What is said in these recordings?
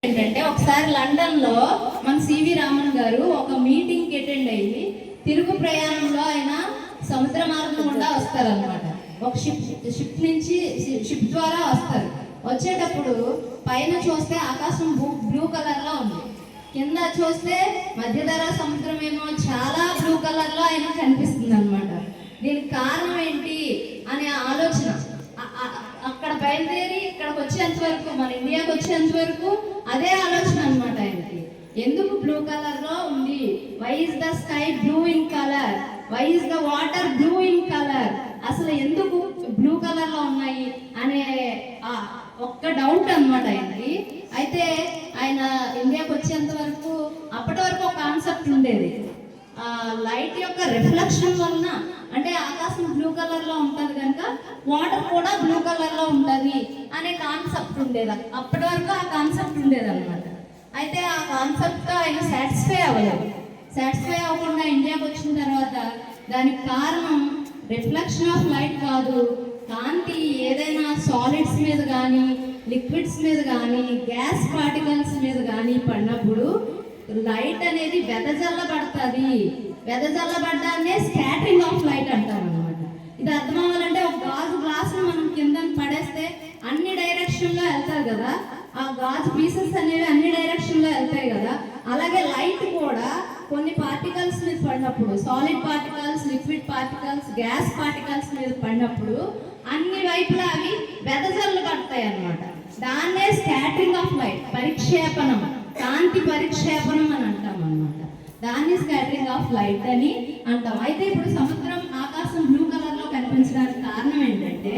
ఏంటంటే ఒకసారి లండన్ లో మన సివి రామన్ గారు ఒక మీటింగ్ అటెండ్ అయ్యి తిరుగు ప్రయాణంలో ఆయన సముద్ర మార్గం గుండా వస్తారనమాట. ఒక షిప్ ద్వారా వస్తారు. వచ్చేటప్పుడు పైన చూస్తే ఆకాశం బ్లూ కలర్ లో ఉంది, కింద చూస్తే మధ్యధరా సముద్రం ఏమో చాలా బ్లూ కలర్ లో ఆయన కనిపిస్తుంది అనమాట. దీనికి కారణం ఏంటి అనే ఆలోచన అక్కడ బయలుదేరి ఇక్కడికి వచ్చేంత వరకు, మన ఇండియాకి వచ్చేంత వరకు అదే ఆలోచన అనమాట ఆయనకి. ఎందుకు బ్లూ కలర్ లో ఉంది? Why is the sky blue in colour? Why is the water blue in colour? అసలు ఎందుకు బ్లూ కలర్ లో ఉన్నాయి అనే ఒక్క డౌట్ అనమాట ఆయనకి. అయితే ఆయన ఇండియాకి వచ్చేంత వరకు అప్పటి వరకు ఒక కాన్సెప్ట్ ఉండేది, లైట్ యొక్క రిఫ్లెక్షన్ వలన, అంటే ఆకాశం బ్లూ కలర్ లో ఉంటుంది కనుక వాటర్ కూడా బ్లూ కలర్ లో ఉంటుంది అనే కాన్సెప్ట్ ఉండేది. అప్పటి వరకు ఆ కాన్సెప్ట్ ఉండేది అనమాట. అయితే ఆ కాన్సెప్ట్ తో ఆయన సాటిస్ఫై అవ్వలేదు. సాటిస్ఫై అవ్వకుండా ఇండియాకి వచ్చిన తర్వాత దానికి కారణం రిఫ్లెక్షన్ ఆఫ్ లైట్ కాదు, కాంతి ఏదైనా సాలిడ్స్ మీద కానీ, లిక్విడ్స్ మీద కానీ, గ్యాస్ పార్టికల్స్ మీద కానీ పడినప్పుడు లైట్ అనేది వెదజల్లబడుతుంది. వెదజల్లబడ్డాన్నే స్కాటరింగ్ ఆఫ్ లైట్ అంటాం అనమాట. ఇది అర్థం అవ్వాలంటే ఒక గాజు గ్లాసును మనం కింద పడేస్తే అన్ని డైరెక్షన్లో వెళ్తారు కదా, ఆ గాజు పీసెస్ అనేవి అన్ని డైరెక్షన్లో వెళ్తాయి కదా, అలాగే లైట్ కూడా కొన్ని పార్టికల్స్ మీద పడినప్పుడు, solid particles, liquid particles, gas particles మీద పడినప్పుడు అన్ని వైపులా అవి వెదజల్లబడతాయి అన్నమాట. దాన్నే స్కాటరింగ్ ఆఫ్ లైట్, పరిక్షేపణం, కాంతి పరిక్షేపణం అని అంటాం అన్నమాట. దాన్ని స్కాటరింగ్ ఆఫ్ లైట్ అని అంటాం. అయితే ఇప్పుడు సముద్రం, ఆకాశం బ్లూ కలర్ లో కనిపించడానికి కారణం ఏంటంటే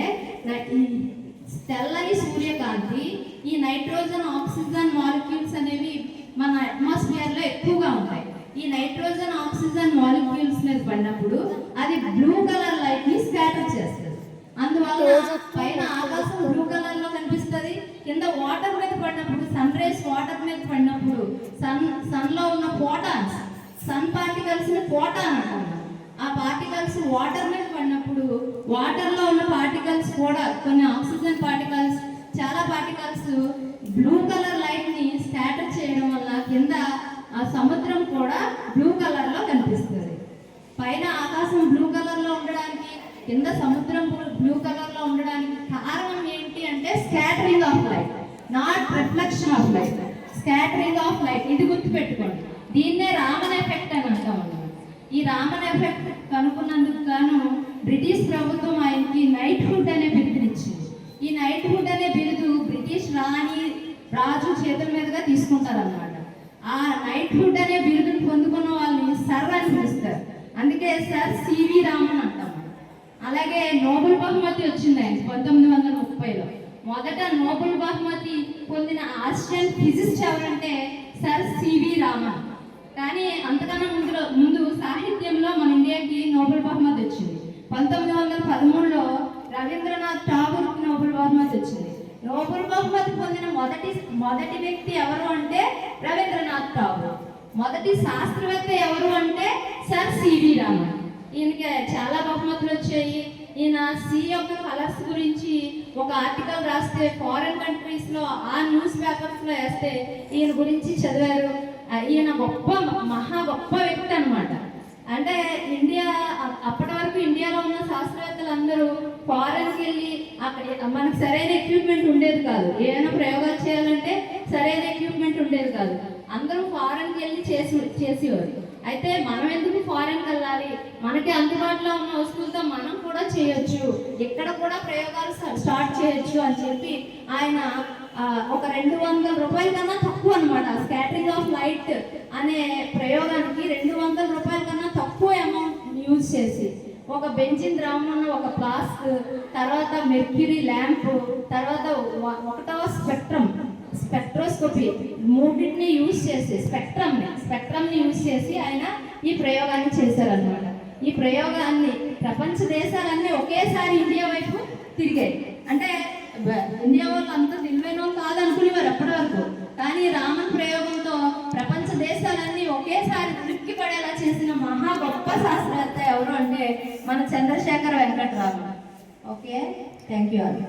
తెల్లని సూర్యకాంతి, ఈ నైట్రోజన్, ఆక్సిజన్ మాలిక్యూల్స్ అనేవి మన అట్మాస్ఫియర్ లో ఎక్కువగా ఉంటాయి. ఈ నైట్రోజన్, ఆక్సిజన్ మాలిక్యూల్స్ మీద పడినప్పుడు అది బ్లూ కలర్ లైట్ ని స్కాటర్ చేస్తుంది. అందువల్ల పైన ఆకాశం బ్లూ కలర్ లో కనిపిస్తుంది. కింద వాటర్ మీద పడినప్పుడు, సన్ రేస్ వాటర్ మీద పడినప్పుడు సన్ లో ఉన్న ఫోటాన్స్, సన్ పార్టికల్స్ ని ఫోటాన్ అంటాం. ఆ పార్టికల్స్ వాటర్ మీద పడినప్పుడు వాటర్ లో ఉన్న పార్టికల్స్ కూడా, కొన్ని ఆక్సిజన్ పార్టికల్స్, చాలా పార్టికల్స్ బ్లూ కలర్ లైట్ ని స్కాటర్ చేయడం వల్ల కింద ఆ సముద్రం కూడా బ్లూ కలర్ లో కనిపిస్తుంది. పైన ఆకాశం బ్లూ కలర్ లో ఉండడానికి, కింద సముద్రం బ్లూ కలర్ లో ఉండడానికి కారణం ఏంటి అంటే scattering of light, not reflection of light. Scattering of light, ఇది గుర్తుపెట్టుకోండి. దీన్నే రామన్ ఎఫెక్ట్ అని అంటాం అన్నమాట. ఈ రామన్ ఎఫెక్ట్ కనుక్కున్నందుకు గాను బ్రిటిష్ ప్రభుత్వం ఆయనకి నైట్ హుడ్ అనే బిరుదునిచ్చింది. ఈ నైట్ హుడ్ అనే బిరుదు బ్రిటిష్ రాజు చేతుల మీదుగా తీసుకుంటారన్నమాట. ఆ నైట్ హుడ్ అనే బిరుదుని పొందుకున్న వాళ్ళని సర్ అని పిలుస్తారు. అందుకే సర్ సివి రామన్ అంటాం. అలాగే నోబెల్ బహుమతి వచ్చింది ఆయన 1930లో. మొదట నోబెల్ బహుమతి పొందిన ఆస్ట్రియన్ ఫిజిసిస్ట్ ఎవరంటే సర్ సివి రామన్. కానీ అంతకన్నా ముందు సాహిత్యంలో మన ఇండియాకి నోబెల్ బహుమతి వచ్చింది. 1913లో రవీంద్రనాథ్ ఠాగూర్కి నోబెల్ బహుమతి వచ్చింది. నోబెల్ బహుమతి పొందిన మొదటి వ్యక్తి ఎవరు అంటే రవీంద్రనాథ్ ఠాగూర్. మొదటి శాస్త్రవేత్త ఎవరు అంటే సర్ సివి రామన్. ఈయనకి చాలా బహుమతులు వచ్చాయి. ఈయన సీ యొక్క కలర్స్ గురించి ఒక ఆర్టికల్ రాస్తే ఫారిన్ కంట్రీస్ లో ఆ న్యూస్ పేపర్స్ లో వేస్తే ఈయన గురించి చదివారు. ఈయన మహా గొప్ప వ్యక్తి అనమాట. అంటే ఇండియా, అప్పటి వరకు ఇండియాలో ఉన్న శాస్త్రవేత్తలందరూ ఫారెన్కి వెళ్ళి అక్కడ మనకు సరైన ఎక్విప్మెంట్ ఉండేది కాదు. ఏమైనా ప్రయోగాలు చేయాలంటే సరైన ఎక్విప్మెంట్ ఉండేది కాదు. అందరూ ఫారెన్కి వెళ్ళి చేసేవారు. అయితే మనం ఎందుకు ఫారెన్కి వెళ్ళాలి? మనకి అందుబాటులో ఉన్న వస్తువులతో మనం కూడా చేయొచ్చు, ఇక్కడ కూడా ప్రయోగాలు స్టార్ట్ చేయొచ్చు అని చెప్పి ఆయన ఒక 200 రూపాయల కన్నా తక్కువ అనమాట. స్కాటరింగ్ ఆఫ్ లైట్ అనే ప్రయోగానికి 200 రూపాయల కన్నా తక్కువ అమౌంట్ యూజ్ చేసి ఒక బెంజిన్ ద్రవం ఉన్న ఒక ఫ్లాస్క్, తర్వాత మెర్క్యూరీ ల్యాంప్, తర్వాత 1వ స్పెక్ట్రోస్కోపీ, మూడింటిని యూజ్ చేసి స్పెక్ట్రమ్ని యూజ్ చేసి ఆయన ఈ ప్రయోగాన్ని చేశారనమాట. ఈ ప్రయోగాన్ని ప్రపంచ దేశాలన్నీ ఒకేసారి ఇండియా వైపు తిరిగాయి. అంటే ఇండియా వాళ్ళు అంతా తెలివైన వాళ్ళు కాదనుకునేవారు అప్పటి వరకు. కానీ రామన్ ప్రయోగంతో ప్రపంచ దేశాలన్నీ ఒకేసారి తిరిగి పడేలా చేసిన మహా గొప్ప శాస్త్రవేత్త ఎవరు అంటే మన Chandrashekhar Venkatraman. Okay, thank you all.